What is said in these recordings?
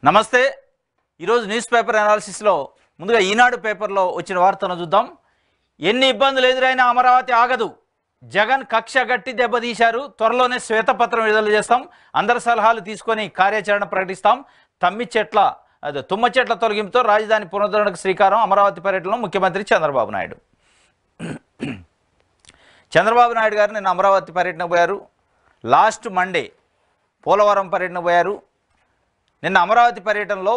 నమస్తే. ఈరోజు news paper అనాలిసిస్లో ముందుగా ఈనాడు పేపర్లో వచ్చిన వార్తను చూద్దాం. ఎన్ని ఇబ్బందులు ఎదురైనా అమరావతి ఆగదు. జగన్ కక్ష గట్టి దెబ్బతీశారు. త్వరలోనే శ్వేతపత్రం విడుదల చేస్తాం. అందరి సలహాలు తీసుకొని కార్యాచరణ ప్రకటిస్తాం. తుమ్మ చెట్ల తొలగింపుతో రాజధాని పునరుద్ధరణకు శ్రీకారం. అమరావతి పర్యటనలో ముఖ్యమంత్రి చంద్రబాబు నాయుడు. చంద్రబాబు నాయుడు గారు నిన్న అమరావతి పర్యటన పోయారు. లాస్ట్ మండే పోలవరం పర్యటన పోయారు. నిన్న అమరావతి పర్యటనలో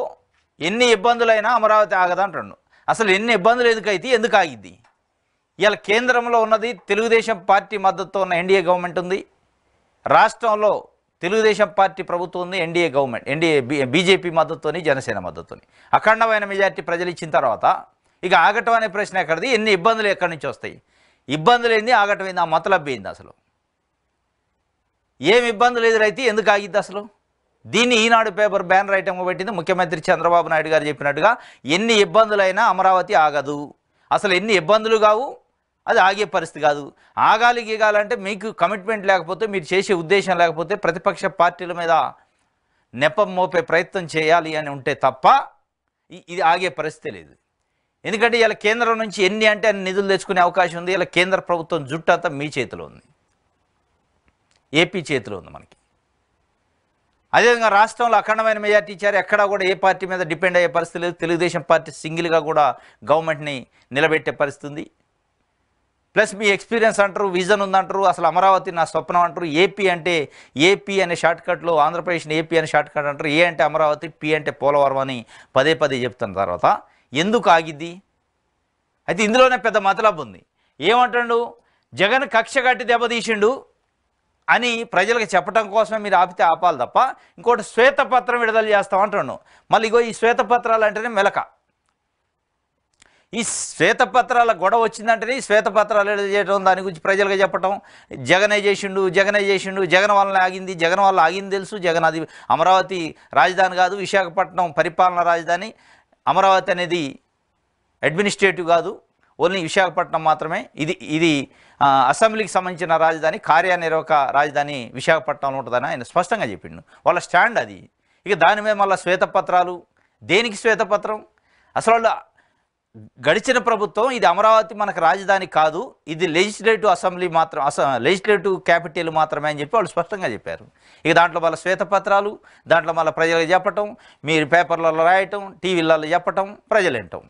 ఎన్ని ఇబ్బందులైనా అమరావతి ఆగదంటాడు. అసలు ఎన్ని ఇబ్బందులు ఎందుకు ఆగిద్ది? ఇవాళ కేంద్రంలో ఉన్నది తెలుగుదేశం పార్టీ మద్దతుతో ఉన్న ఎన్డీఏ గవర్నమెంట్ ఉంది. రాష్ట్రంలో తెలుగుదేశం పార్టీ ప్రభుత్వం ఉంది, బీజేపీ మద్దతుతోని, జనసేన మద్దతుతోని అఖండమైన మెజార్టీ ప్రజలు ఇచ్చిన తర్వాత ఇక ఆగటం అనే ప్రశ్న ఎక్కడిది? ఎన్ని ఇబ్బందులు ఎక్కడి నుంచి వస్తాయి? ఇబ్బందులు ఏంది, ఆగటం ఏంది, ఆ మతలబ్ ఏంది? అసలు ఏమి ఇబ్బందులు ఎదురైతే ఎందుకు ఆగిద్ది అసలు? దీన్ని ఈనాడు పేపర్ బ్యానర్ ఐటమ్గా పెట్టింది. ముఖ్యమంత్రి చంద్రబాబు నాయుడు గారు చెప్పినట్టుగా ఎన్ని ఇబ్బందులైనా అమరావతి ఆగదు. అసలు ఎన్ని ఇబ్బందులు కావు, అది ఆగే పరిస్థితి కాదు. గీగాలంటే మీకు కమిట్మెంట్ లేకపోతే, మీరు చేసే ఉద్దేశం లేకపోతే, ప్రతిపక్ష పార్టీల మీద నెపం మోపే ప్రయత్నం చేయాలి అని ఉంటే తప్ప ఇది ఆగే పరిస్థితి లేదు. ఎందుకంటే ఇలా కేంద్రం నుంచి ఎన్ని అంటే అన్ని నిధులు తెచ్చుకునే అవకాశం ఉంది. ఇలా కేంద్ర ప్రభుత్వం జుట్టు అంతా మీ చేతిలో ఉంది, ఏపీ చేతిలో ఉంది మనకి. అదేవిధంగా రాష్ట్రంలో అఖండమైన మెజార్టీ ఇచ్చారు. ఎక్కడా కూడా ఏ పార్టీ మీద డిపెండ్ అయ్యే పరిస్థితి లేదు. తెలుగుదేశం పార్టీ సింగిల్గా కూడా గవర్నమెంట్ని నిలబెట్టే పరిస్థితి ఉంది. ప్లస్ మీ ఎక్స్పీరియన్స్ అంటారు, విజన్ ఉందంటారు, అసలు అమరావతి నా స్వప్నం అంటారు. ఏపీ అనే షార్ట్కట్లో ఆంధ్రప్రదేశ్ని ఏపీ అనే షార్ట్కట్ అంటారు. ఏ అంటే అమరావతి, పీ అంటే పోలవరం అని పదే చెప్తున్న తర్వాత ఎందుకు ఆగిద్ది? అయితే ఇందులోనే పెద్ద మతలబ్ ఉంది. ఏమంటాడు? జగన్ కక్ష కట్టి దెబ్బతీసిండు అని ప్రజలకు చెప్పడం కోసమే మీరు ఆపితే ఆపాలి తప్ప ఇంకోటి శ్వేతపత్రం విడుదల చేస్తామంటున్నాను. మళ్ళీ ఇగో ఈ శ్వేతపత్రాలు అంటేనే మెలక. ఈ శ్వేతపత్రాల గొడవ వచ్చిందంటేనే ఈ శ్వేతపత్రాలు విడుదల చేయడం, దాని గురించి ప్రజలకు చెప్పటం, జగనే చేసిండు, జగన్ వల్ల ఆగింది తెలుసు. జగన్ అది అమరావతి రాజధాని కాదు, విశాఖపట్నం పరిపాలన రాజధాని. అమరావతి అనేది అడ్మినిస్ట్రేటివ్ కాదు, ఓన్లీ విశాఖపట్నం మాత్రమే. ఇది అసెంబ్లీకి సంబంధించిన రాజధాని, కార్యనిర్వాహక రాజధాని విశాఖపట్నంలో ఉంటుందని ఆయన స్పష్టంగా చెప్పిండు. వాళ్ళ స్టాండ్ అది. ఇక దాని మీద మళ్ళీ శ్వేతపత్రాలు. దేనికి శ్వేతపత్రం? అసలు వాళ్ళు గడిచిన ప్రభుత్వం ఇది అమరావతి మనకు రాజధాని కాదు, ఇది లెజిస్లేటివ్ అసెంబ్లీ మాత్రం, లెజిస్లేటివ్ క్యాపిటల్ మాత్రమే అని చెప్పి వాళ్ళు స్పష్టంగా చెప్పారు. ఇక దాంట్లో మళ్ళీ శ్వేతపత్రాలు, దాంట్లో మళ్ళీ ప్రజలకు చెప్పటం, మీరు పేపర్లలో రాయటం, టీవీలలో చెప్పటం, ప్రజలు వినటం.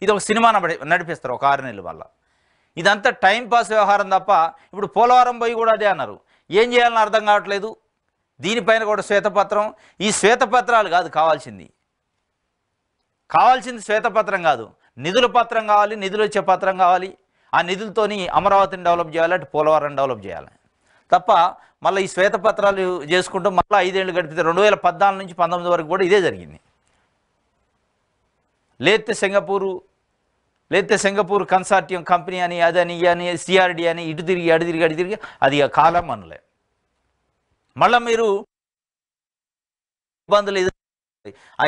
ఇది ఒక సినిమా నడిపిస్తారు ఒక 6 నెలల వల్ల. ఇదంతా టైంపాస్ వ్యవహారం తప్ప. ఇప్పుడు పోలవరం పోయి కూడా అదే అన్నారు. ఏం చేయాలని అర్థం కావట్లేదు. దీనిపైన కూడా శ్వేతపత్రం. ఈ శ్వేతపత్రాలు కాదు కావాల్సింది శ్వేతపత్రం కాదు, నిధుల పత్రం కావాలి, నిధులు వచ్చే పత్రం కావాలి. ఆ నిధులతోని అమరావతిని డెవలప్ చేయాలి, అటు పోలవరం డెవలప్ చేయాలి తప్ప మళ్ళీ ఈ శ్వేతపత్రాలు చేసుకుంటూ మళ్ళీ 5 ఏళ్ళు గడిపితే 2014 నుంచి 19 వరకు కూడా ఇదే జరిగింది. లేతే సింగపూర్ కన్సార్టియం కంపెనీ అని, అదని అని, సిఆర్డి అని, ఇటు తిరిగి అది కాలం అనలే. మళ్ళీ మీరు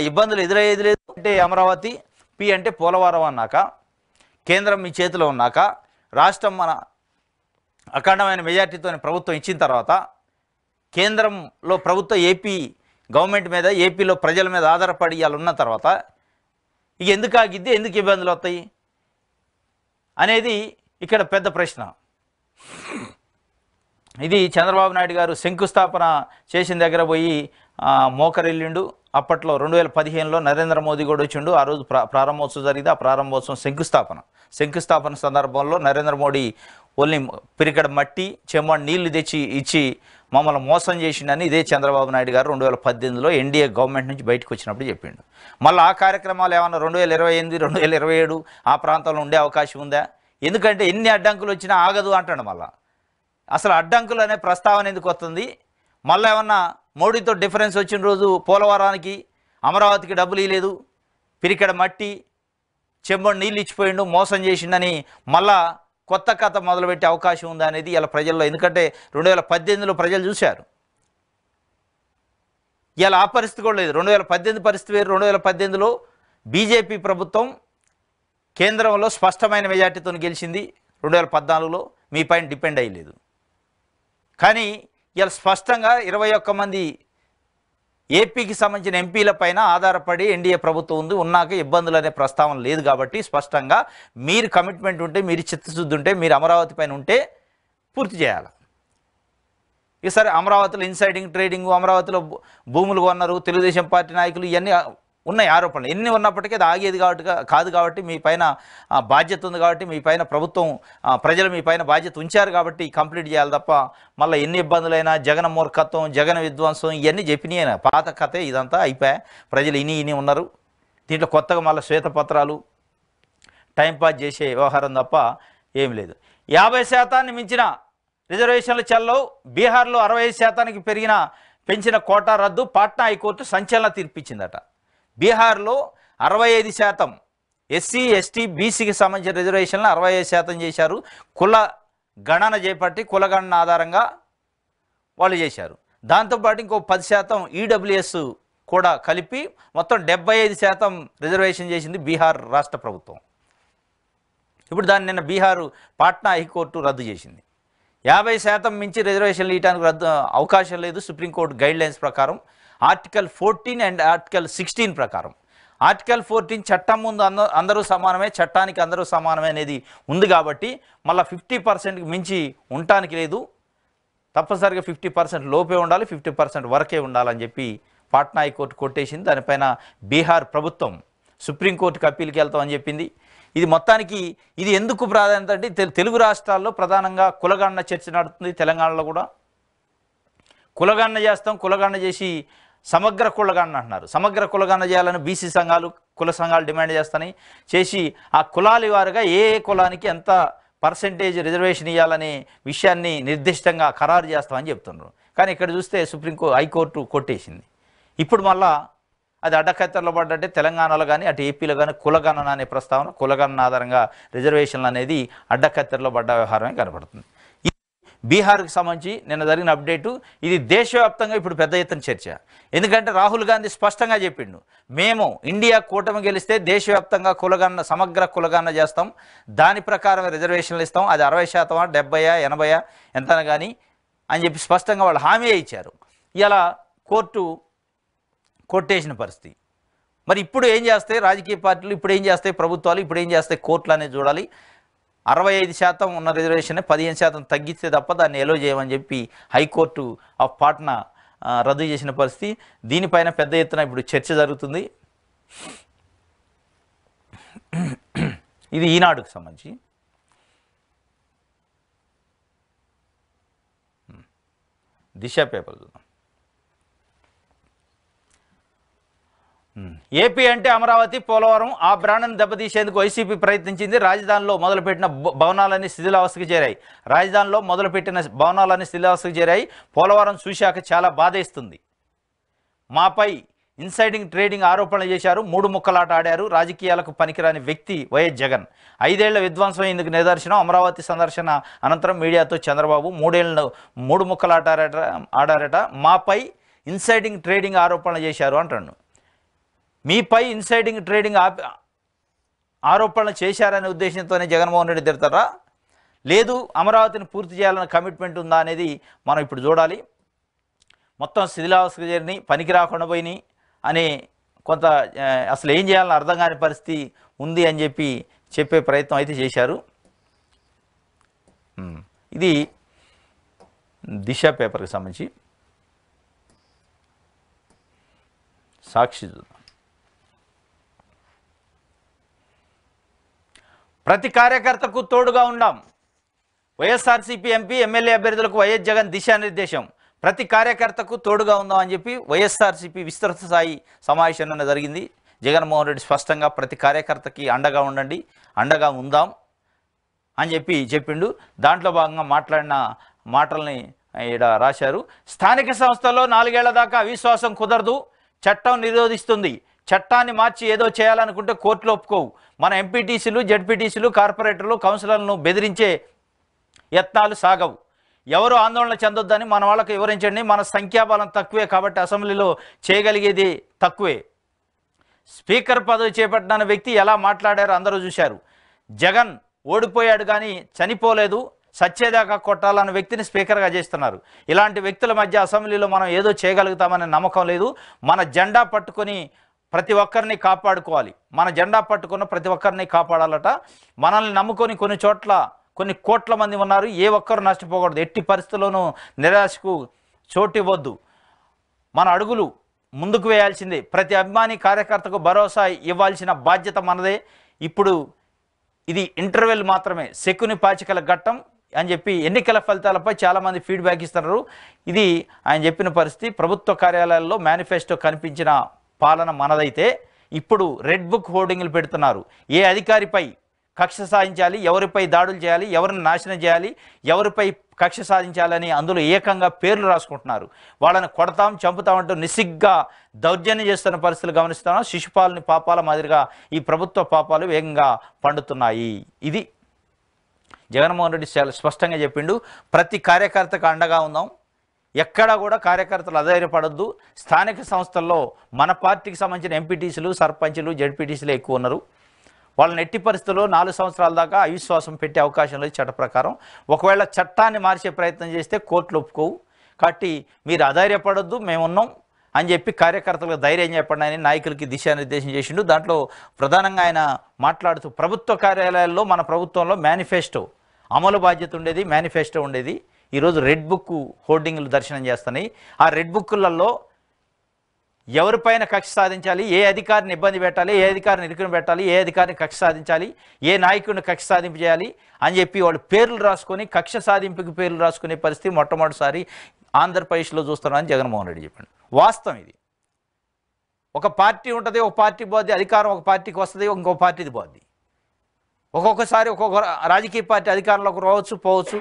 ఇబ్బందులు ఎదురయ్యేది లేదు. అంటే అమరావతి, పి అంటే పోలవరం అన్నాక, కేంద్రం మీ చేతిలో ఉన్నాక, రాష్ట్రం మన అఖండమైన మెజార్టీతో ప్రభుత్వం ఇచ్చిన తర్వాత, కేంద్రంలో ప్రభుత్వం ఏపీ గవర్నమెంట్ మీద, ఏపీలో ప్రజల మీద ఆధారపడి ఇవాళ ఉన్న తర్వాత ఇక ఎందుకు ఆగిద్ది, ఎందుకు ఇబ్బందులు వస్తాయి అనేది ఇక్కడ పెద్ద ప్రశ్న. ఇది చంద్రబాబు నాయుడు గారు శంకుస్థాపన చేసిన దగ్గర పోయి మోకరిల్లిండు. అప్పట్లో 2015లో నరేంద్ర మోదీ కూడా వచ్చిండు. ఆ రోజు ప్రారంభోత్సవం జరిగింది. ఆ ప్రారంభోత్సవం శంకుస్థాపన సందర్భంలో నరేంద్ర మోడీ ఓన్లీ పిరికడ మట్టి, చెమ్మడి నీళ్లు తెచ్చి ఇచ్చి మమ్మల్ని మోసం చేసిండని ఇదే చంద్రబాబు నాయుడు గారు 2018లో ఎన్డీఏ గవర్నమెంట్ నుంచి బయటకు వచ్చినప్పుడు చెప్పిండు. మళ్ళీ ఆ కార్యక్రమాలు ఏమన్నా 2028, 2027 ఆ ప్రాంతంలో ఉండే అవకాశం ఉందా? ఎందుకంటే ఎన్ని అడ్డంకులు వచ్చినా ఆగదు అంటాడు. మళ్ళీ అసలు అడ్డంకులు అనే ప్రస్తావన ఎందుకు వస్తుంది? మళ్ళీ ఏమన్నా మోడీతో డిఫరెన్స్ వచ్చిన రోజు పోలవరానికి, అమరావతికి డబ్బులు ఇవ్వలేదు, పిరికడ మట్టి, చెంబడి నీళ్ళు ఇచ్చిపోయిండు, మోసం చేసిండని మళ్ళా కొత్త కథ మొదలుపెట్టే అవకాశం ఉందా అనేది ఇలా ప్రజల్లో. ఎందుకంటే 2018లో ప్రజలు చూశారు. ఇలా ఆ పరిస్థితి కూడా లేదు. 2018 పరిస్థితి వేరు. 2018లో బీజేపీ ప్రభుత్వం కేంద్రంలో స్పష్టమైన మెజార్టీతో గెలిచింది. 2014లో మీ పైన డిపెండ్ అయ్యలేదు. కానీ ఇలా స్పష్టంగా 21 మంది ఏపీకి సంబంధించిన ఎంపీల పైన ఆధారపడి ఎన్డీఏ ప్రభుత్వం ఉంది, ఉన్నాక ఇబ్బందులు అనే ప్రస్తావన లేదు. కాబట్టి స్పష్టంగా మీరు కమిట్మెంట్ ఉంటే, మీరు చిత్తశుద్ధి ఉంటే, మీరు అమరావతి పైన ఉంటే పూర్తి చేయాలి. ఈసారి అమరావతిలో ఇన్సైడింగ్ ట్రేడింగ్, అమరావతిలో భూములు కొన్నారు తెలుగుదేశం పార్టీ నాయకులు, ఇవన్నీ ఉన్నాయి ఆరోపణలు. ఎన్ని ఉన్నప్పటికీ అది ఆగేది కాదు. కాబట్టి మీ పైన బాధ్యత ఉంది. కాబట్టి మీ పైన ప్రభుత్వం, ప్రజలు మీ పైన బాధ్యత ఉంచారు. కాబట్టి కంప్లీట్ చేయాలి తప్ప మళ్ళీ ఎన్ని ఇబ్బందులైనా జగన్ మూర్ఖత్వం, జగన్ విధ్వంసం ఇవన్నీ చెప్పినాయి. పాత కథే ఇదంతా, అయిపోయా. ప్రజలు ఇని ఉన్నారు. దీంట్లో కొత్తగా మళ్ళీ శ్వేతపత్రాలు, టైంపాస్ చేసే వ్యవహారం తప్ప ఏం లేదు. 50% మించిన రిజర్వేషన్ల చెల్లవు. బీహార్లో 65% పెంచిన కోటా రద్దు. పాట్నా హైకోర్టు సంచలన తీర్పిచ్చిందట. బీహార్లో 65% ఎస్సీ, ఎస్టీ, బీసీకి సంబంధించిన రిజర్వేషన్లు 65% చేశారు. కుల గణన చేపట్టి కుల గణన ఆధారంగా వాళ్ళు చేశారు. దాంతోపాటు ఇంకో 10% ఈడబ్ల్యూఎస్ కూడా కలిపి మొత్తం 75% రిజర్వేషన్ చేసింది బీహార్ రాష్ట్ర ప్రభుత్వం. ఇప్పుడు దాన్ని నిన్న బీహారు పాట్నా హైకోర్టు రద్దు చేసింది. 50% మించి రిజర్వేషన్లు ఇవ్వడానికి అవకాశం లేదు సుప్రీంకోర్టు గైడ్లైన్స్ ప్రకారం. ఆర్టికల్ 14 అండ్ ఆర్టికల్ 16 ప్రకారం. ఆర్టికల్ 14 చట్టం ముందు అందరూ సమానమే, చట్టానికి అందరూ సమానమే అనేది ఉంది. కాబట్టి మళ్ళీ 50%కి మించి ఉండటానికి లేదు. తప్పనిసరిగా 50% లోపే ఉండాలి, 50% వరకే ఉండాలని చెప్పి పాట్నా హైకోర్టు కొట్టేసింది. దానిపైన బీహార్ ప్రభుత్వం సుప్రీంకోర్టుకి అప్పీల్కి వెళ్తామని చెప్పింది. ఇది మొత్తానికి ఇది ఎందుకు ప్రాధాన్యత అంటే తెలుగు రాష్ట్రాల్లో ప్రధానంగా కులగణన చర్చ నడుస్తుంది. తెలంగాణలో కూడా కులగణన చేస్తాం, కులగణన చేసి సమగ్ర కులగణన అంటున్నారు. సమగ్ర కులగణన చేయాలని బీసీ సంఘాలు, కుల సంఘాలు డిమాండ్ చేసి ఆ కులాల వారుగా ఏ కులానికి ఎంత పర్సెంటేజ్ రిజర్వేషన్ ఇవ్వాలనే విషయాన్ని నిర్దిష్టంగా ఖరారు చేస్తామని చెప్తున్నారు. కానీ ఇక్కడ చూస్తే హైకోర్టు కొట్టేసింది. ఇప్పుడు మళ్ళా అది అడ్డకత్తెరలో పడ్డంటే తెలంగాణలో కానీ అటు ఏపీలో కానీ కులగణన అనే ప్రస్తావన, కులగణన ఆధారంగా రిజర్వేషన్లు అనేది అడ్డకత్తెరలో పడ్డ వ్యవహారమే కనబడుతుంది. బీహార్కి సంబంధించి నిన్న జరిగిన అప్డేటు. ఇది దేశవ్యాప్తంగా ఇప్పుడు పెద్ద ఎత్తున చర్చ. ఎందుకంటే రాహుల్ గాంధీ స్పష్టంగా చెప్పిండు, మేము ఇండియా కూటమి గెలిస్తే దేశవ్యాప్తంగా కులగణన, సమగ్ర కులగణన చేస్తాం, దాని ప్రకారం రిజర్వేషన్లు ఇస్తాం, అది 60%, 70, 80 ఎంత కానీ అని చెప్పి స్పష్టంగా వాళ్ళు హామీ ఇచ్చారు. ఇలా కోర్టు కొట్టేసిన పరిస్థితి. మరి ఇప్పుడు ఏం చేస్తాయి రాజకీయ పార్టీలు, ఇప్పుడు ఏం చేస్తాయి ప్రభుత్వాలు, ఇప్పుడు ఏం చేస్తాయి కోర్టులు అనేది చూడాలి. 65% ఉన్న రిజర్వేషన్ 15% తగ్గిస్తే తప్ప దాన్ని ఎలో చేయమని చెప్పి హైకోర్టు ఆఫ్ పాట్నా రద్దు చేసిన పరిస్థితి. దీనిపైన పెద్ద ఎత్తున ఇప్పుడు చర్చ జరుగుతుంది. ఇది ఈనాడుకు సంబంధించి. దిశ పేపర్ చూద్దాం. ఏపీ అంటే అమరావతి, పోలవరం. ఆ బ్రాండ్ను దెబ్బతీసేందుకు వైసీపీ ప్రయత్నించింది. రాజధానిలో మొదలుపెట్టిన భవనాలన్నీ శిథిలావస్థకు చేరాయి. పోలవరం చూశాక చాలా బాధేస్తుంది. మాపై ఇన్సైడింగ్ ట్రేడింగ్ ఆరోపణలు చేశారు. 3 ముక్కలాట ఆడారు. రాజకీయాలకు పనికిరాని వ్యక్తి వైఎస్ జగన్. 5 ఏళ్ల విధ్వంసం ఇందుకు నిదర్శనం. అమరావతి సందర్శన అనంతరం మీడియాతో చంద్రబాబు 3 ముక్కలాట ఆడారట. మాపై ఇన్సైడింగ్ ట్రేడింగ్ ఆరోపణలు చేశారు అంటాడు. మీపై ఇన్సైడింగ్ ట్రేడింగ్ ఆరోపణలు చేశారనే ఉద్దేశంతోనే జగన్మోహన్ రెడ్డి తిడతారా, లేదు అమరావతిని పూర్తి చేయాలన్న కమిట్మెంట్ ఉందా అనేది మనం ఇప్పుడు చూడాలి. మొత్తం శిథిలావస్థకు చేరిని, పనికి రాకుండా పోయినాయి అని కొంత అసలు ఏం చేయాలని అర్థం కాని పరిస్థితి ఉంది అని చెప్పే ప్రయత్నం అయితే చేశారు. ఇది దిశ పేపర్కి సంబంధించి. సాక్షి ప్రతి కార్యకర్తకు తోడుగా ఉండాం. వైఎస్ఆర్సీపీ ఎంపీ, ఎమ్మెల్యే అభ్యర్థులకు వైఎస్ జగన్ దిశానిర్దేశం. ప్రతి కార్యకర్తకు తోడుగా ఉందాం అని చెప్పి వైఎస్ఆర్సీపీ విస్తృత స్థాయి సమావేశం జరిగింది. జగన్మోహన్ రెడ్డి స్పష్టంగా ప్రతి కార్యకర్తకి అండగా ఉండండి, అండగా ఉందాం అని చెప్పిండు. దాంట్లో భాగంగా మాట్లాడిన మాటల్ని ఇక్కడ రాశారు. స్థానిక సంస్థల్లో 4 ఏళ్ల దాకా అవిశ్వాసం కుదరదు, చట్టం నిరోధిస్తుంది. చట్టాన్ని మార్చి ఏదో చేయాలనుకుంటే కోర్టులో ఒప్పుకోవు. మన ఎంపీటీసీలు, జెడ్పీటీసీలు, కార్పొరేటర్లు, కౌన్సిలర్లను బెదిరించే యత్నాలు సాగవు. ఎవరు ఆందోళన చెందొద్దని మన వాళ్ళకు వివరించండి. మన సంఖ్యాబలం తక్కువే కాబట్టి అసెంబ్లీలో చేయగలిగేది తక్కువే. స్పీకర్ పదవి చేపట్టిన వ్యక్తి ఎలా మాట్లాడారో అందరూ చూశారు. జగన్ ఓడిపోయాడు కానీ చనిపోలేదు. సచ్చేదాకా కొట్టాలన్న వ్యక్తిని స్పీకర్గా చేస్తున్నారు. ఇలాంటి వ్యక్తుల మధ్య అసెంబ్లీలో మనం ఏదో చేయగలుగుతామనే నమ్మకం లేదు. మన జెండా పట్టుకొని ప్రతి ఒక్కరిని కాపాడుకోవాలి. మన జెండా పట్టుకున్న ప్రతి ఒక్కరిని కాపాడాలట. మనల్ని నమ్ముకొని కొన్ని చోట్ల కొన్ని కోట్ల మంది ఉన్నారు. ఏ ఒక్కరు నష్టపోకూడదు. ఎట్టి పరిస్థితుల్లోనూ నిరాశకు చోటివ్వద్దు. మన అడుగులు ముందుకు వేయాల్సిందే. ప్రతి అభిమాని కార్యకర్తకు భరోసా ఇవ్వాల్సిన బాధ్యత మనదే. ఇప్పుడు ఇది ఇంటర్వెల్ మాత్రమే, శకుని పాచికల ఘట్టం అని చెప్పి ఎన్నికల ఫలితాలపై చాలామంది ఫీడ్బ్యాక్ ఇస్తున్నారు. ఇది ఆయన చెప్పిన పరిస్థితి. ప్రభుత్వ కార్యాలయాల్లో మేనిఫెస్టో కనిపించిన పాలన మనదైతే ఇప్పుడు రెడ్ బుక్ హోర్డింగ్లు పెడుతున్నారు. ఏ అధికారిపై కక్ష సాధించాలి, ఎవరిపై దాడులు చేయాలి, ఎవరిని నాశనం చేయాలి, ఎవరిపై కక్ష సాధించాలని అందులో ఏకంగా పేర్లు రాసుకుంటున్నారు. వాళ్ళని కొడతాం, చంపుతామంటూ నిసిగ్గా దౌర్జన్యం చేస్తున్న పరిస్థితులు గమనిస్తున్నాం. శిశుపాలని పాపాల మాదిరిగా ఈ ప్రభుత్వ పాపాలు వేగంగా పండుతున్నాయి. ఇది జగన్మోహన్ రెడ్డి చాలా స్పష్టంగా చెప్పిండు. ప్రతి కార్యకర్తకు అండగా ఉందాం. ఎక్కడా కూడా కార్యకర్తలు అధైర్యపడొద్దు. స్థానిక సంస్థల్లో మన పార్టీకి సంబంధించిన ఎంపీటీసీలు, సర్పంచులు, జడ్పీటీసీలు ఎక్కువ ఉన్నారు. వాళ్ళని ఎట్టి పరిస్థితుల్లో 4 సంవత్సరాల దాకా అవిశ్వాసం పెట్టే అవకాశం లేదు చట్ట ప్రకారం. ఒకవేళ చట్టాన్ని మార్చే ప్రయత్నం చేస్తే కోర్టులు ఒప్పుకోవు. కాబట్టి మీరు అధైర్యపడొద్దు, మేమున్నాం అని చెప్పి కార్యకర్తలకు ధైర్యం చెప్పండి అని నాయకులకి దిశానిర్దేశం చేసిండు. దాంట్లో ప్రధానంగా ఆయన మాట్లాడుతూ ప్రభుత్వ కార్యాలయాల్లో మన ప్రభుత్వంలో మేనిఫెస్టో అమలు బాధ్యత ఉండేది, మేనిఫెస్టో ఉండేది. ఈరోజు రెడ్ బుక్ హోర్డింగ్లు దర్శనం చేస్తున్నాయి. ఆ రెడ్ బుక్లలో ఎవరిపైన కక్ష సాధించాలి, ఏ అధికారిని ఇబ్బంది పెట్టాలి, ఏ అధికారిని ఇరుకుని పెట్టాలి, ఏ అధికారిని కక్ష సాధించాలి, ఏ నాయకుడిని కక్ష సాధింపు చేయాలి అని చెప్పి వాళ్ళు పేర్లు రాసుకొని కక్ష సాధింపుకి పేర్లు రాసుకునే పరిస్థితి మొట్టమొదటిసారి ఆంధ్రప్రదేశ్లో చూస్తున్నామని జగన్మోహన్ రెడ్డి చెప్పాడు. వాస్తవం ఇది. ఒక పార్టీ ఉంటుంది, ఒక పార్టీ పోద్ది, అధికారం ఒక పార్టీకి వస్తుంది, ఇంకో పార్టీది పోద్ది. ఒక్కొక్కసారి ఒక్కొక్క రాజకీయ పార్టీ అధికారంలోకి రావచ్చు, పోవచ్చు.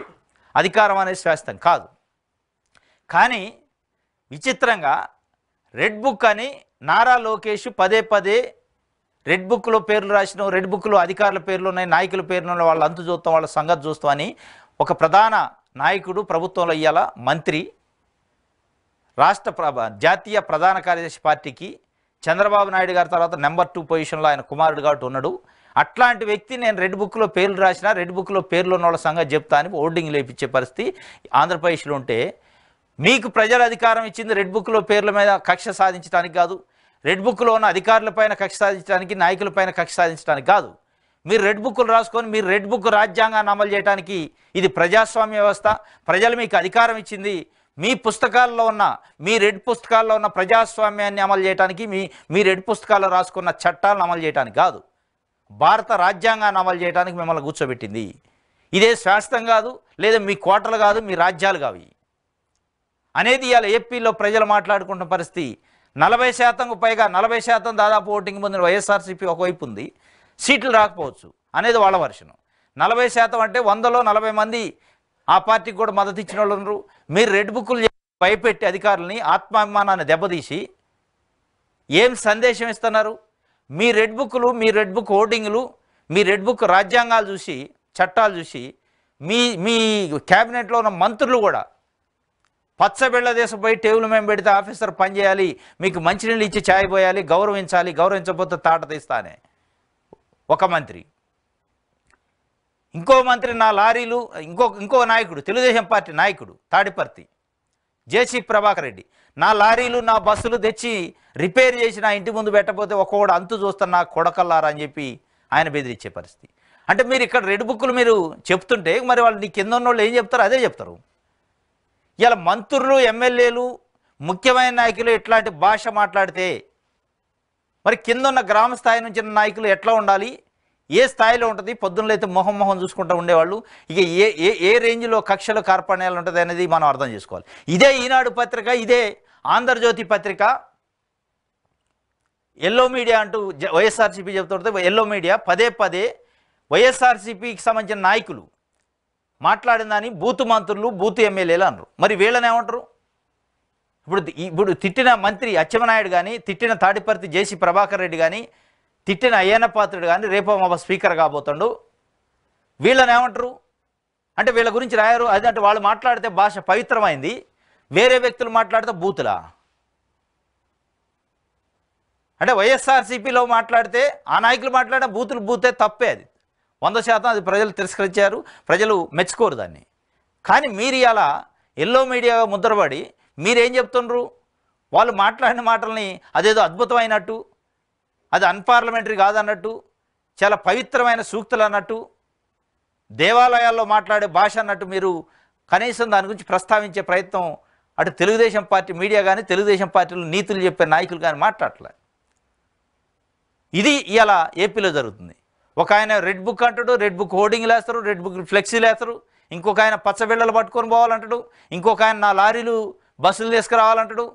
అధికారం అనేది శాశ్వతం కాదు. కానీ విచిత్రంగా రెడ్ బుక్ అని నారా లోకేష్ పదే పదే రెడ్ బుక్లో పేర్లు రాసిన, రెడ్ బుక్లో అధికారుల పేర్లు ఉన్నాయి, నాయకుల పేర్లు ఉన్నాయి, వాళ్ళ అంతు చూస్తాం, వాళ్ళ సంగతి చూస్తాం అని ఒక ప్రధాన నాయకుడు ప్రభుత్వంలో ఇయ్యాల మంత్రి, జాతీయ ప్రధాన కార్యదర్శి పార్టీకి చంద్రబాబు నాయుడు గారి తర్వాత నెంబర్ 2 పొజిషన్లో ఆయన కుమారుడు కాబట్టి ఉన్నాడు. అట్లాంటి వ్యక్తి నేను రెడ్ బుక్లో పేర్లు రాసిన, రెడ్ బుక్లో పేర్లు ఉన్న వాళ్ళ సంగతి చెప్తా అని హోర్డింగ్ లేపించే పరిస్థితి ఆంధ్రప్రదేశ్లో ఉంటే, మీకు ప్రజల అధికారం ఇచ్చింది రెడ్ బుక్లో పేర్ల మీద కక్ష సాధించడానికి కాదు, రెడ్ బుక్లో ఉన్న అధికారులపైన కక్ష సాధించడానికి, నాయకులపైన కక్ష సాధించడానికి కాదు. మీరు రెడ్ బుక్లు రాసుకొని మీరు రెడ్ బుక్ రాజ్యాంగాన్ని అమలు చేయడానికి, ఇది ప్రజాస్వామ్య వ్యవస్థ. ప్రజలు మీకు అధికారం ఇచ్చింది మీ పుస్తకాల్లో ఉన్న, మీ రెడ్ పుస్తకాల్లో ఉన్న ప్రజాస్వామ్యాన్ని అమలు చేయడానికి, మీ రెడ్ పుస్తకాల్లో రాసుకున్న చట్టాలను అమలు చేయడానికి కాదు, భారత రాజ్యాంగాన్ని అమలు చేయడానికి మిమ్మల్ని కూర్చోబెట్టింది. ఇదే శాశ్వతం కాదు, లేదా మీ కోటలు కాదు, మీ రాజ్యాలు కావు అనేది ఇవాళ ఏపీలో ప్రజలు మాట్లాడుకుంటున్న పరిస్థితి. 40% పైగా, 40% దాదాపు ఓటింగ్ పొందిన వైఎస్ఆర్సీపీ ఒకవైపు ఉంది, సీట్లు రాకపోవచ్చు అనేది వాళ్ళ వర్షను. 40% అంటే 100లో 40 మంది ఆ పార్టీకి కూడా మద్దతు ఇచ్చిన వాళ్ళు ఉన్నారు. మీరు రెడ్ బుక్లు భయపెట్టి అధికారులని, ఆత్మాభిమానాన్ని దెబ్బతీసి ఏం సందేశం ఇస్తున్నారు? మీ రెడ్ బుక్లు, మీ రెడ్ బుక్ హోర్డింగ్లు, మీ రెడ్ బుక్ రాజ్యాంగాలు చూసి, చట్టాలు చూసి మీ క్యాబినెట్లో ఉన్న మంత్రులు కూడా పచ్చబెళ్ళ దేశం పోయి టేబుల్ మేము పెడితే ఆఫీసర్ పనిచేయాలి, మీకు మంచినీళ్ళు ఇచ్చి ఛాయ్ పోయాలి, గౌరవించాలి, గౌరవించకపోతే తాట తీస్తానే ఒక మంత్రి. ఇంకో మంత్రి నా లారీలు, ఇంకో నాయకుడు, తెలుగుదేశం పార్టీ నాయకుడు తాడిపర్తి జేసీ ప్రభాకర్ రెడ్డి, నా లారీలు, నా బస్సులు తెచ్చి రిపేర్ చేసి నా ఇంటి ముందు పెట్టకపోతే ఒక్కొక్కడు అంతు చూస్తున్నా కొడకల్లారా అని చెప్పి ఆయన బెదిరించే పరిస్థితి. అంటే మీరు ఇక్కడ రెడ్ బుక్లు మీరు చెప్తుంటే మరి వాళ్ళు నీ కింద ఉన్న వాళ్ళు ఏం చెప్తారో అదే చెప్తారు. ఇలా మంత్రులు, ఎమ్మెల్యేలు, ముఖ్యమైన నాయకులు ఇట్లాంటి భాష మాట్లాడితే మరి కింద ఉన్న గ్రామ స్థాయి నుంచి నాయకులు ఎట్లా ఉండాలి, ఏ స్థాయిలో ఉంటుంది? పొద్దున్నలో అయితే మొహం చూసుకుంటూ ఉండేవాళ్ళు, ఇక ఏ రేంజ్లో కక్షలు కార్పణ్యాలు ఉంటుంది అనేది మనం అర్థం చేసుకోవాలి. ఇదే ఈనాడు పత్రిక, ఇదే ఆంధ్రజ్యోతి పత్రిక, ఎల్లో మీడియా అంటూ వైఎస్ఆర్సీపీ చెబుతుంటే ఎల్లో మీడియా పదే పదే వైఎస్ఆర్సీపీకి సంబంధించిన నాయకులు మాట్లాడిందని బూతు మంత్రులు, బూతు ఎమ్మెల్యేలు అన్నారు. మరి వీళ్ళని ఏమంటారు? ఇప్పుడు తిట్టిన మంత్రి అచ్చెన్నాయుడు కానీ, తిట్టిన తాడిపర్తి జేసీ ప్రభాకర్ రెడ్డి కానీ, తిట్టిన అయ్యన్న పాత్రుడు కానీ రేపో మా స్పీకర్ కాబోతాడు. వీళ్ళని ఏమంటారు? అంటే వీళ్ళ గురించి రాయరు. అదంటే వాళ్ళు మాట్లాడితే భాష పవిత్రమైంది, వేరే వ్యక్తులు మాట్లాడితే బూతులా? అంటే వైఎస్ఆర్సీపీలో మాట్లాడితే ఆ నాయకులు మాట్లాడిన బూతులు బూతే తప్పే. అది 100% అది ప్రజలు తిరస్కరించారు, ప్రజలు మెచ్చుకోరు దాన్ని. కానీ మీరు ఇలా ఎల్లో మీడియా ముద్రపడి మీరేం చెప్తుండ్రు? వాళ్ళు మాట్లాడిన మాటల్ని అదేదో అద్భుతమైనట్టు, అది అన్పార్లమెంటరీ కాదన్నట్టు, చాలా పవిత్రమైన సూక్తులు అన్నట్టు, దేవాలయాల్లో మాట్లాడే భాష అన్నట్టు మీరు కనీసం దాని గురించి ప్రస్తావించే ప్రయత్నం అటు తెలుగుదేశం పార్టీ మీడియా కానీ తెలుగుదేశం పార్టీలో నీతులు చెప్పే నాయకులు కానీ మాట్లాడలే. ఇది ఇలా ఏపీలో జరుగుతుంది. ఒక ఆయన రెడ్ బుక్ అంటాడు, రెడ్ బుక్ హోర్డింగ్లు వేస్తారు, రెడ్ బుక్ ఫ్లెక్సీలు వేస్తారు. ఇంకొక ఆయన పచ్చబిళ్ళలు పట్టుకొని పోవాలంటాడు, ఇంకొక ఆయన నా లారీలు బస్సులు తీసుకురావాలంటాడు,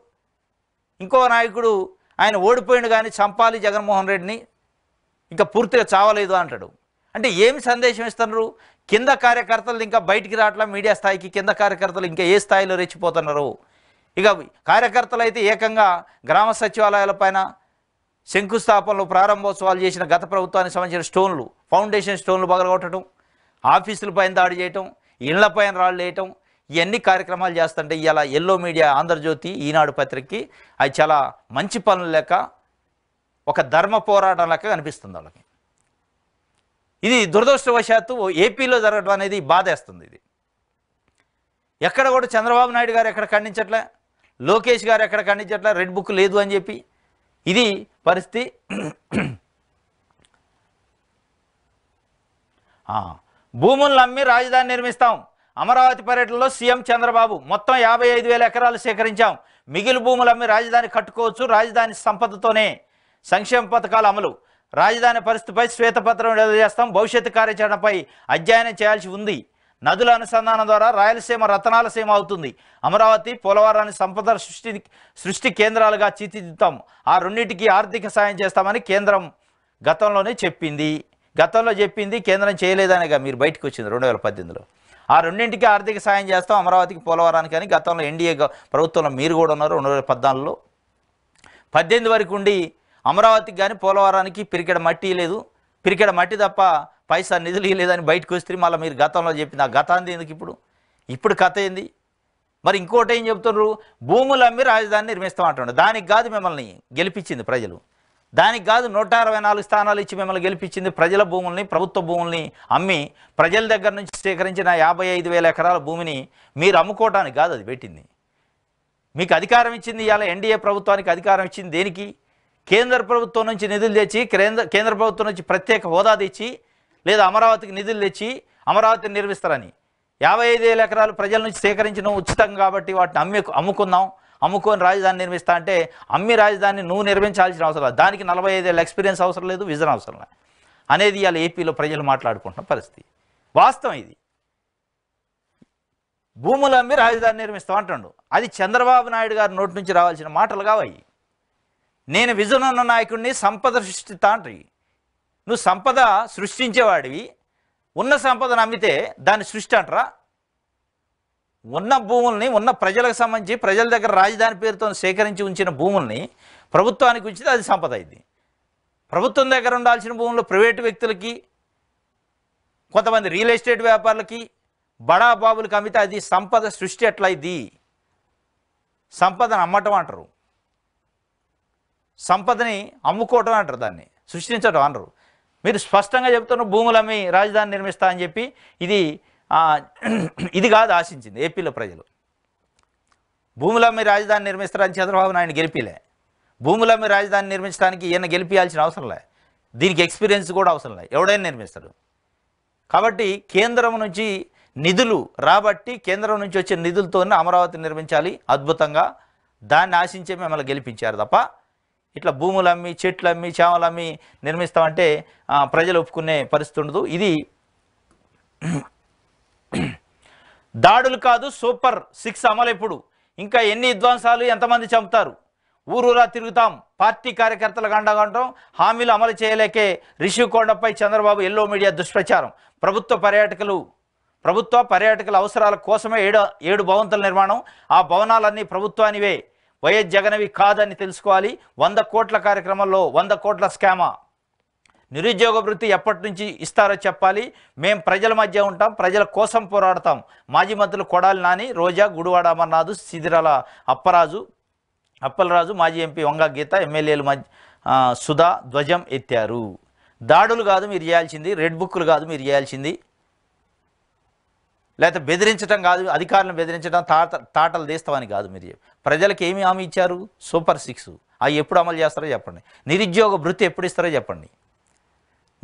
ఇంకో నాయకుడు ఆయన ఓడిపోయిండు కానీ చంపాలి జగన్మోహన్ రెడ్డిని, ఇంకా పూర్తిగా చావలేదు అంటాడు. అంటే ఏమి సందేశం ఇస్తున్నారు? కింద కార్యకర్తలు ఇంకా బయటికి రావట్లా, మీడియా స్థాయికి కింద కార్యకర్తలు ఇంకా ఏ స్థాయిలో రెచ్చిపోతున్నారు. ఇక కార్యకర్తలు అయితే ఏకంగా గ్రామ సచివాలయాల పైన శంకుస్థాపనలు ప్రారంభోత్సవాలు చేసిన గత ప్రభుత్వానికి సంబంధించిన స్టోన్లు, ఫౌండేషన్ స్టోన్లు పగలగొట్టడం, ఆఫీసుల పైన దాడి చేయటం, ఇళ్ల పైన రాళ్ళు వేయటం, ఇవన్నీ కార్యక్రమాలు చేస్తుంటే ఇలా ఎల్లో మీడియా, ఆంధ్రజ్యోతి, ఈనాడు పత్రికకి అవి చాలా మంచి పనులు లెక్క, ఒక ధర్మ పోరాటం లెక్క కనిపిస్తుంది వాళ్ళకి. ఇది దురదృష్టవశాత్తు ఏపీలో జరగడం అనేది బాధేస్తుంది. ఇది ఎక్కడ కూడా చంద్రబాబు నాయుడు గారు ఎక్కడ ఖండించట్లే, లోకేష్ గారు ఎక్కడ ఖండించట్లే రెడ్ బుక్ లేదు అని చెప్పి. ఇది పరిస్థితి. భూములను అమ్మి రాజధాని నిర్మిస్తాం. అమరావతి పర్యటనలో సీఎం చంద్రబాబు మొత్తం 55,000 ఎకరాలు సేకరించాం. మిగిలి భూములు అమ్మి రాజధాని కట్టుకోవచ్చు. రాజధాని సంపదతోనే సంక్షేమ పథకాల అమలు. రాజధాని పరిస్థితిపై శ్వేతపత్రం విడుదల చేస్తాం. భవిష్యత్తు కార్యాచరణపై అధ్యయనం చేయాల్సి ఉంది. నదుల అనుసంధానం ద్వారా రాయలసీమ రతనాల సీమ అవుతుంది. అమరావతి, పోలవరాన్ని సంపద సృష్టి కేంద్రాలుగా తీర్చిదిద్దుతాం. ఆ రెండింటికి ఆర్థిక సాయం చేస్తామని కేంద్రం గతంలో చెప్పింది. కేంద్రం చేయలేదనేగా మీరు బయటకు వచ్చింది 2018లో. ఆ రెండింటికి ఆర్థిక సాయం చేస్తాం, అమరావతికి, పోలవరానికి అని గతంలో ఎన్డీఏ ప్రభుత్వంలో మీరు కూడా ఉన్నారు. 2014లో 18 వరకు ఉండి అమరావతికి కానీ పోలవరానికి పిరికెడ మట్టి లేదు, పిరికెడ మట్టి తప్ప పైసా నిధులు లేదని బయటకు వస్తే మళ్ళీ మీరు గతంలో చెప్పింది ఆ గతాంది ఎందుకు ఇప్పుడు కథ ఏంది? మరి ఇంకోటి ఏం చెప్తున్నారు? భూములు అమ్మి రాజధాని నిర్మిస్తామంటున్నారు. దానికి కాదు మిమ్మల్ని గెలిపించింది ప్రజలు, దానికి కాదు 164 స్థానాలు ఇచ్చి మిమ్మల్ని గెలిపించింది. ప్రజల భూముల్ని, ప్రభుత్వ భూముల్ని అమ్మి ప్రజల దగ్గర నుంచి సేకరించిన 55,000 ఎకరాల భూమిని మీరు అమ్ముకోవడానికి కాదు అది పెట్టింది. మీకు అధికారం ఇచ్చింది ఇవాళ ఎన్డీఏ ప్రభుత్వానికి అధికారం ఇచ్చింది దేనికి? కేంద్ర ప్రభుత్వం నుంచి నిధులు తెచ్చి, కేంద్ర ప్రభుత్వం నుంచి ప్రత్యేక హోదా తెచ్చి, లేదా అమరావతికి నిధులు తెచ్చి అమరావతిని నిర్మిస్తారని. 55,000 ఎకరాలు ప్రజల నుంచి సేకరించడం ఉచితం కాబట్టి వాటిని అమ్ముకొని రాజధాని నిర్మిస్తా అంటే అమ్మి రాజధాని నువ్వు నిర్మించాల్సిన అవసరం లేదు. దానికి 45 ఏళ్ళ ఎక్స్పీరియన్స్ అవసరం లేదు, విజన్ అవసరం లేదు అనేది ఇవాళ ఏపీలో ప్రజలు మాట్లాడుకుంటున్న పరిస్థితి. వాస్తవం ఇది. భూములు అమ్మి రాజధాని నిర్మిస్తాం అంటుండు. అది చంద్రబాబు నాయుడు గారి నోటి నుంచి రావాల్సిన మాటలు కావాలి. నేను విజన్ ఉన్న నాయకుడిని, సంపద సృష్టిస్తా అంటు. నువ్వు సంపద సృష్టించేవాడివి, ఉన్న సంపదను అమ్మితే దాన్ని సృష్టి అంటారా? ఉన్న భూముల్ని, ఉన్న ప్రజలకు సంబంధించి ప్రజల దగ్గర రాజధాని పేరుతో సేకరించి ఉంచిన భూముల్ని ప్రభుత్వానికి ఉంచితే అది సంపద అయింది. ప్రభుత్వం దగ్గర ఉండాల్సిన భూములు ప్రైవేటు వ్యక్తులకి, కొంతమంది రియల్ ఎస్టేట్ వ్యాపారులకి, బడా బాబులకు అమ్మితే అది సంపద సృష్టి ఎట్లయింది? సంపదను అమ్మటం అంటారు, సంపదని అమ్ముకోవటం అంటారు, దాన్ని సృష్టించడం అనరు. మీరు స్పష్టంగా చెప్తున్న భూములు అమ్మి రాజధాని నిర్మిస్తా అని చెప్పి ఇది కాదు ఆశించింది ఏపీలో ప్రజలు. భూములు అమ్మి రాజధాని నిర్మిస్తారని చంద్రబాబు నాయుడు గెలిపిలే. భూములు అమ్మి రాజధాని నిర్మించడానికి ఈయన గెలిపించాల్సిన అవసరం లే, దీనికి ఎక్స్పీరియన్స్ కూడా అవసరం లే, ఎవడైనా నిర్మిస్తాడు. కాబట్టి కేంద్రం నుంచి నిధులు రాబట్టి, కేంద్రం నుంచి వచ్చే నిధులతో అమరావతి నిర్మించాలి అద్భుతంగా, దాన్ని ఆశించే మిమ్మల్ని గెలిపించారు తప్ప ఇట్లా భూములు అమ్మి, చెట్లు అమ్మి, చేమలు అమ్మి నిర్మిస్తామంటే ప్రజలు ఒప్పుకునే పరిస్థితి ఉండదు. ఇది దాడులు కాదు, సూపర్ 6 అమలు ఎప్పుడు, ఇంకా ఎన్ని విధ్వంసాలు, ఎంతమంది చంపుతారు, ఊరూరా తిరుగుతాం, పార్టీ కార్యకర్తలకు అండగా ఉంటాం, హామీలు అమలు చేయలేకే రిషికొండపై చంద్రబాబు ఎల్లో మీడియా దుష్ప్రచారం. ప్రభుత్వ పర్యాటకుల అవసరాల కోసమే 7 భవంతుల నిర్మాణం, ఆ భవనాలన్నీ ప్రభుత్వానివే, వైఎస్ జగన్వి కాదని తెలుసుకోవాలి. 100 కోట్ల కార్యక్రమంలో 100 కోట్ల స్కామా. నిరుద్యోగ వృత్తి ఎప్పటి నుంచి ఇస్తారో చెప్పాలి. మేం ప్రజల మధ్య ఉంటాం, ప్రజల కోసం పోరాడతాం. మాజీ మంత్రులు కొడాలి నాని, రోజా, గుడివాడ అమర్నాథ్, సిదిరాల అప్పలరాజు, మాజీ ఎంపీ వంగ గీత, ఎమ్మెల్యేలు సుధా ధ్వజం ఎత్తారు. దాడులు కాదు మీరు చేయాల్సింది, రెడ్ బుక్లు కాదు మీరు చేయాల్సింది, లేకపోతే బెదిరించడం కాదు, అధికారులను బెదిరించడం, తాటలు తీస్తామని కాదు మీరు. ప్రజలకు ఏమి హామీ ఇచ్చారు? సూపర్ 6 అవి ఎప్పుడు అమలు చేస్తారో చెప్పండి. నిరుద్యోగ భృతి ఎప్పుడు ఇస్తారో చెప్పండి.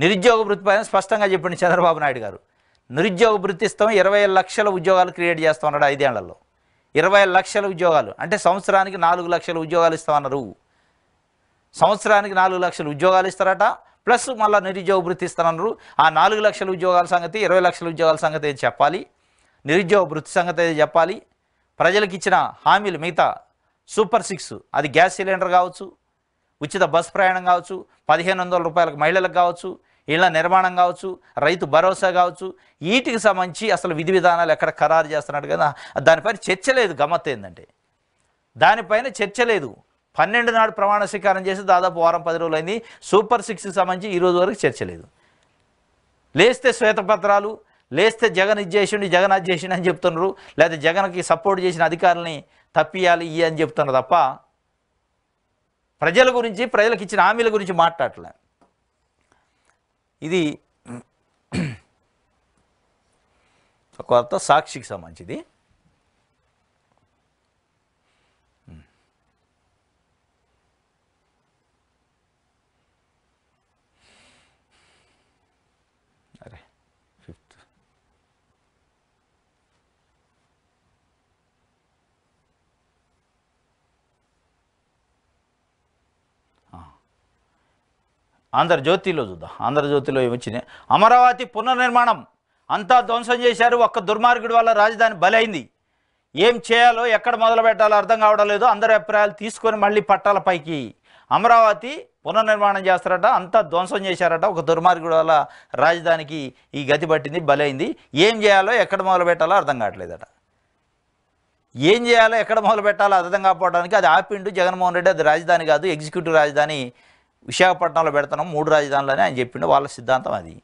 నిరుద్యోగ భృతి పైన స్పష్టంగా చెప్పండి చంద్రబాబు నాయుడు గారు. నిరుద్యోగ భృతి ఇస్తాం, 20 లక్షల ఉద్యోగాలు క్రియేట్ చేస్తామన్నాడు 5 ఏళ్లలో. 20 లక్షల ఉద్యోగాలు అంటే సంవత్సరానికి 4 లక్షల ఉద్యోగాలు ఇస్తామన్నారు. సంవత్సరానికి 4 లక్షల ఉద్యోగాలు ఇస్తారట, ప్లస్ మళ్ళీ నిరుద్యోగ భృతి ఇస్తానన్నారు. ఆ 4 లక్షల ఉద్యోగాల సంగతి, 20 లక్షల ఉద్యోగాల సంగతి ఏది చెప్పాలి, నిరుద్యోగ భృతి సంగతి ఏది చెప్పాలి, ప్రజలకు ఇచ్చిన హామీలు మిగతా సూపర్ 6 అది గ్యాస్ సిలిండర్ కావచ్చు, ఉచిత బస్ ప్రయాణం కావచ్చు, 1500 రూపాయలకు మహిళలకు కావచ్చు, ఇళ్ల నిర్మాణం కావచ్చు, రైతు భరోసా కావచ్చు, వీటికి సంబంధించి అసలు విధి విధానాలు ఎక్కడ ఖరారు చేస్తున్నాడు కదా, దానిపైన చర్చ లేదు. గమ్మత్తు ఏంటంటే దానిపైన చర్చ లేదు. 12 నాడు ప్రమాణ స్వీకారం చేసి దాదాపు వారం 10 రోజులు అయింది. సూపర్ 6కి సంబంధించి ఈ రోజు వరకు చర్చ లేదు. లేస్తే శ్వేతపత్రాలు, లేస్తే జగన్ ఇది చేసిండు, జగన్ అది చేసిండు అని చెప్తున్నారు, లేదా జగన్కి సపోర్ట్ చేసిన అధికారులని తప్పియాలి ఇవి అని చెప్తున్నారు తప్ప ప్రజల గురించి, ప్రజలకు ఇచ్చిన హామీల గురించి మాట్లాడలే. ఇది ఒక వార్త సాక్షికి సంబంధించింది. అరే 5th ఆంధ్రజ్యోతిలో చూద్దాం. ఆంధ్రజ్యోతిలో ఏమొచ్చినాయి? అమరావతి పునర్నిర్మాణం అంతా ధ్వంసం చేశారు, ఒక్క దుర్మార్గుడి వల్ల రాజధాని బలైంది. ఏం చేయాలో ఎక్కడ మొదలు పెట్టాలో అర్థం కావడం లేదు. అందరి అభిప్రాయాలు తీసుకొని మళ్ళీ పట్టాల పైకి. అమరావతి పునర్నిర్మాణం చేస్తారట, అంతా ధ్వంసం చేశారట, ఒక దుర్మార్గుడి వల్ల రాజధానికి ఈ గతి పట్టింది, బలైంది. ఏం చేయాలో ఎక్కడ మొదలు పెట్టాలో అర్థం కావట్లేదట. ఏం చేయాలో ఎక్కడ మొదలు పెట్టాలో అర్థం కాకపోవడానికి అది ఆపిండు జగన్మోహన్ రెడ్డి. అది రాజధాని కాదు, ఎగ్జిక్యూటివ్ రాజధాని విశాఖపట్నంలో పెడుతున్నాం, 3 రాజధానులని ఆయన చెప్పిండు. వాళ్ళ సిద్ధాంతం అది.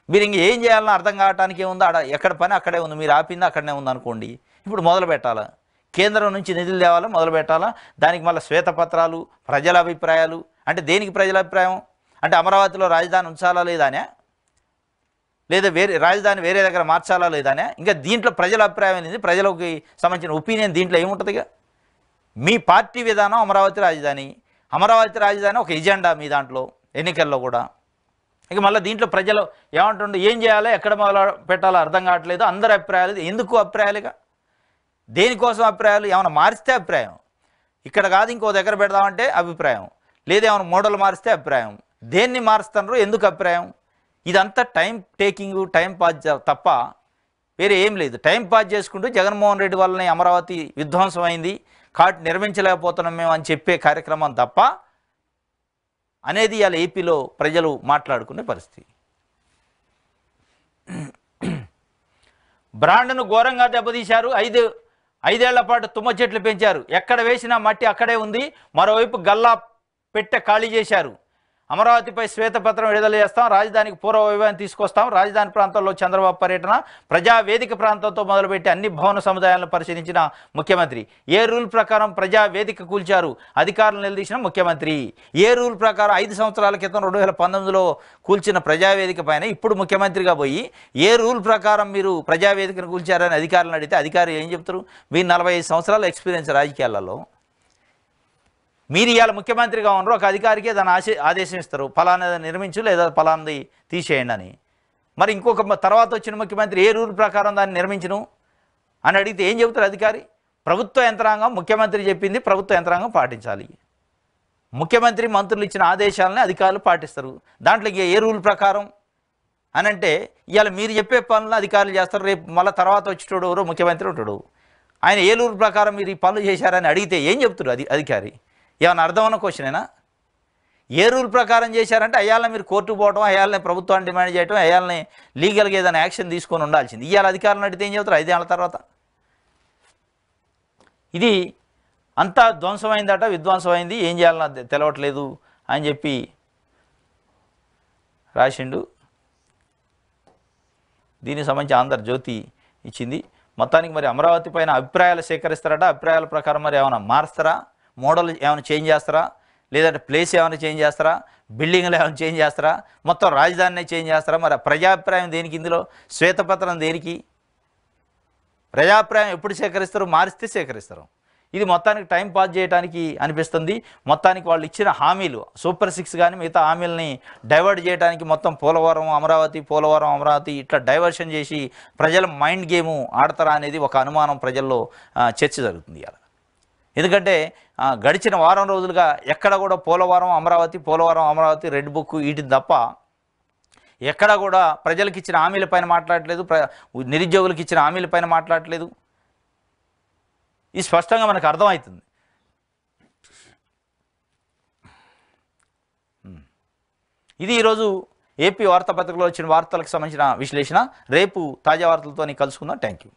మీరు ఇంక ఏం చేయాలని అర్థం కావడానికి ఏముందో, ఎక్కడ పని అక్కడే ఉంది, మీరు ఆపింది అక్కడనే ఉందనుకోండి. ఇప్పుడు మొదలు పెట్టాలా, కేంద్రం నుంచి నిధులు తేవాలా, మొదలు పెట్టాలా. దానికి మళ్ళీ శ్వేతపత్రాలు, ప్రజల అభిప్రాయాలు. అంటే దేనికి ప్రజల అభిప్రాయం? అంటే అమరావతిలో రాజధాని ఉంచాలా లేదానే, లేదా రాజధాని వేరే దగ్గర మార్చాలా లేదానే. ఇంకా దీంట్లో ప్రజల అభిప్రాయం ఏంది, ప్రజలకి సంబంధించిన ఒపీనియన్ దీంట్లో ఏముంటుందిగా? మీ పార్టీ విధానం అమరావతి రాజధాని, అమరావతి రాజధాని ఒక ఎజెండా మీ దాంట్లో ఎన్నికల్లో కూడా. ఇక మళ్ళీ దీంట్లో ప్రజలు ఏమంటుండే, ఏం చేయాలో ఎక్కడ మొదలు పెట్టాలో అర్థం కావట్లేదు. అందరి అభిప్రాయాలు ఎందుకు అభిప్రాయాలుగా, దేనికోసం అభిప్రాయాలు? ఏమైనా మారిస్తే అభిప్రాయం, ఇక్కడ కాదు ఇంకో దగ్గర పెడదామంటే అభిప్రాయం, లేదా ఏమైనా మోడల్ మారిస్తే అభిప్రాయం. దేన్ని మారుస్తున్నారు, ఎందుకు అభిప్రాయం? ఇదంతా టైం టేకింగ్, టైం పాస్ తప్ప వేరే ఏం లేదు. టైం పాస్ చేసుకుంటూ జగన్మోహన్ రెడ్డి వల్లనే అమరావతి విధ్వంసం అయింది, కాబట్టి నిర్మించలేకపోతున్నాం మేము అని చెప్పే కార్యక్రమం తప్ప అనేది ఇవాళ ఏపీలో ప్రజలు మాట్లాడుకునే పరిస్థితి. బ్రాండ్ను ఘోరంగా దెబ్బతీశారు. 5 ఏళ్ల పాటు తుమ్మ చెట్లు పెంచారు, ఎక్కడ వేసినా మట్టి అక్కడే ఉంది. మరోవైపు గల్లా పెట్టె ఖాళీ చేశారు. అమరావతిపై శ్వేతపత్రం విడుదల చేస్తాం, రాజధానికి పూర్వ వైభవాన్ని తీసుకొస్తాం. రాజధాని ప్రాంతంలో చంద్రబాబు పర్యటన. ప్రజావేదిక ప్రాంతంతో మొదలుపెట్టి అన్ని భవన సముదాయాలను పరిశీలించిన ముఖ్యమంత్రి. ఏ రూల్ ప్రకారం ప్రజావేదిక కూల్చారు, అధికారులు నిలదీసిన ముఖ్యమంత్రి. ఏ రూల్ ప్రకారం 5 సంవత్సరాల క్రితం 2019లో కూల్చిన ప్రజావేదిక పైన ఇప్పుడు ముఖ్యమంత్రిగా పోయి ఏ రూల్ ప్రకారం మీరు ప్రజావేదికను కూల్చారని అధికారులను అడిగితే అధికారులు ఏం చెప్తారు? మీరు 45 సంవత్సరాల ఎక్స్పీరియన్స్ రాజకీయాలలో, మీరు ఇవాళ ముఖ్యమంత్రిగా ఉన్నారు, ఒక అధికారికి దాన్ని ఆదేశం ఇస్తారు, ఫలానాది నిర్మించు లేదా ఫలానాది తీసేయండి అని. మరి ఇంకొక తర్వాత వచ్చిన ముఖ్యమంత్రి ఏ రూల్ ప్రకారం దాన్ని నిర్మించను అని అడిగితే ఏం చెబుతారు అధికారి? ప్రభుత్వ యంత్రాంగం, ముఖ్యమంత్రి చెప్పింది ప్రభుత్వ యంత్రాంగం పాటించాలి. ముఖ్యమంత్రి మంత్రులు ఇచ్చిన ఆదేశాలని అధికారులు పాటిస్తారు. దాంట్లో ఏ రూల్ ప్రకారం అని అంటే ఇవాళ మీరు చెప్పే పనులు అధికారులు చేస్తారు, రేపు మళ్ళీ తర్వాత వచ్చేటోడు ఎవరో ముఖ్యమంత్రి ఉంటాడు, ఆయన ఏ రూల్ ప్రకారం మీరు ఈ పనులు చేశారని అడిగితే ఏం చెప్తారు అధికారి? ఏమన్నా అర్థం ఉన్న క్వశ్చనేనా? ఏ రూల్ ప్రకారం చేశారంటే అయ్యాలని మీరు కోర్టుకు పోవడం, అయ్యాలని ప్రభుత్వాన్ని డిమాండ్ చేయడం, అయ్యాలని లీగల్గా ఏదైనా యాక్షన్ తీసుకొని ఉండాల్సింది. ఇవాళ అధికారులను అడిగితే ఏం చెబుతారు 5 ఏళ్ల తర్వాత? ఇది అంతా ధ్వంసమైందట, విధ్వంసమైంది, ఏం చేయాలన్నా తెలవట్లేదు అని చెప్పి రాసిండు. దీనికి సంబంధించి ఆంధ్రజ్యోతి ఇచ్చింది. మొత్తానికి మరి అమరావతి పైన అభిప్రాయాలు సేకరిస్తారట. అభిప్రాయాల ప్రకారం మరి ఏమైనా మారుస్తారా, మోడల్ ఏమైనా చేంజ్ చేస్తారా, లేదంటే ప్లేస్ ఏమైనా చేంజ్ చేస్తారా, బిల్డింగ్లు ఏమైనా చేంజ్ చేస్తారా, మొత్తం రాజధానినే చేంజ్ చేస్తారా? మరి ప్రజాభిప్రాయం దేనికి? ఇందులో శ్వేతపత్రం దేనికి? ప్రజాభిప్రాయం ఎప్పుడు సేకరిస్తారు? మారిస్తే సేకరిస్తారు. ఇది మొత్తానికి టైం పాస్ చేయడానికి అనిపిస్తుంది. మొత్తానికి వాళ్ళు ఇచ్చిన హామీలు సూపర్ 6 కానీ మిగతా హామీలని డైవర్ట్ చేయడానికి మొత్తం పోలవరం అమరావతి ఇట్లా డైవర్షన్ చేసి ప్రజల మైండ్ గేము ఆడతారా అనేది ఒక అనుమానం ప్రజల్లో చర్చ జరుగుతుంది ఇవాళ. ఎందుకంటే గడిచిన వారం రోజులుగా ఎక్కడ కూడా పోలవరం అమరావతి రెడ్ బుక్ వీటిని తప్ప ఎక్కడ కూడా ప్రజలకు ఇచ్చిన హామీలపైన మాట్లాడలేదు, నిరుద్యోగులకు ఇచ్చిన హామీలపైన మాట్లాడలేదు. ఇది స్పష్టంగా మనకు అర్థమవుతుంది. ఇది ఈరోజు ఏపీ వార్తాపత్రికలో వచ్చిన వార్తలకు సంబంధించిన విశ్లేషణ. రేపు తాజా వార్తలతో కలుసుకుందాం. Thank you.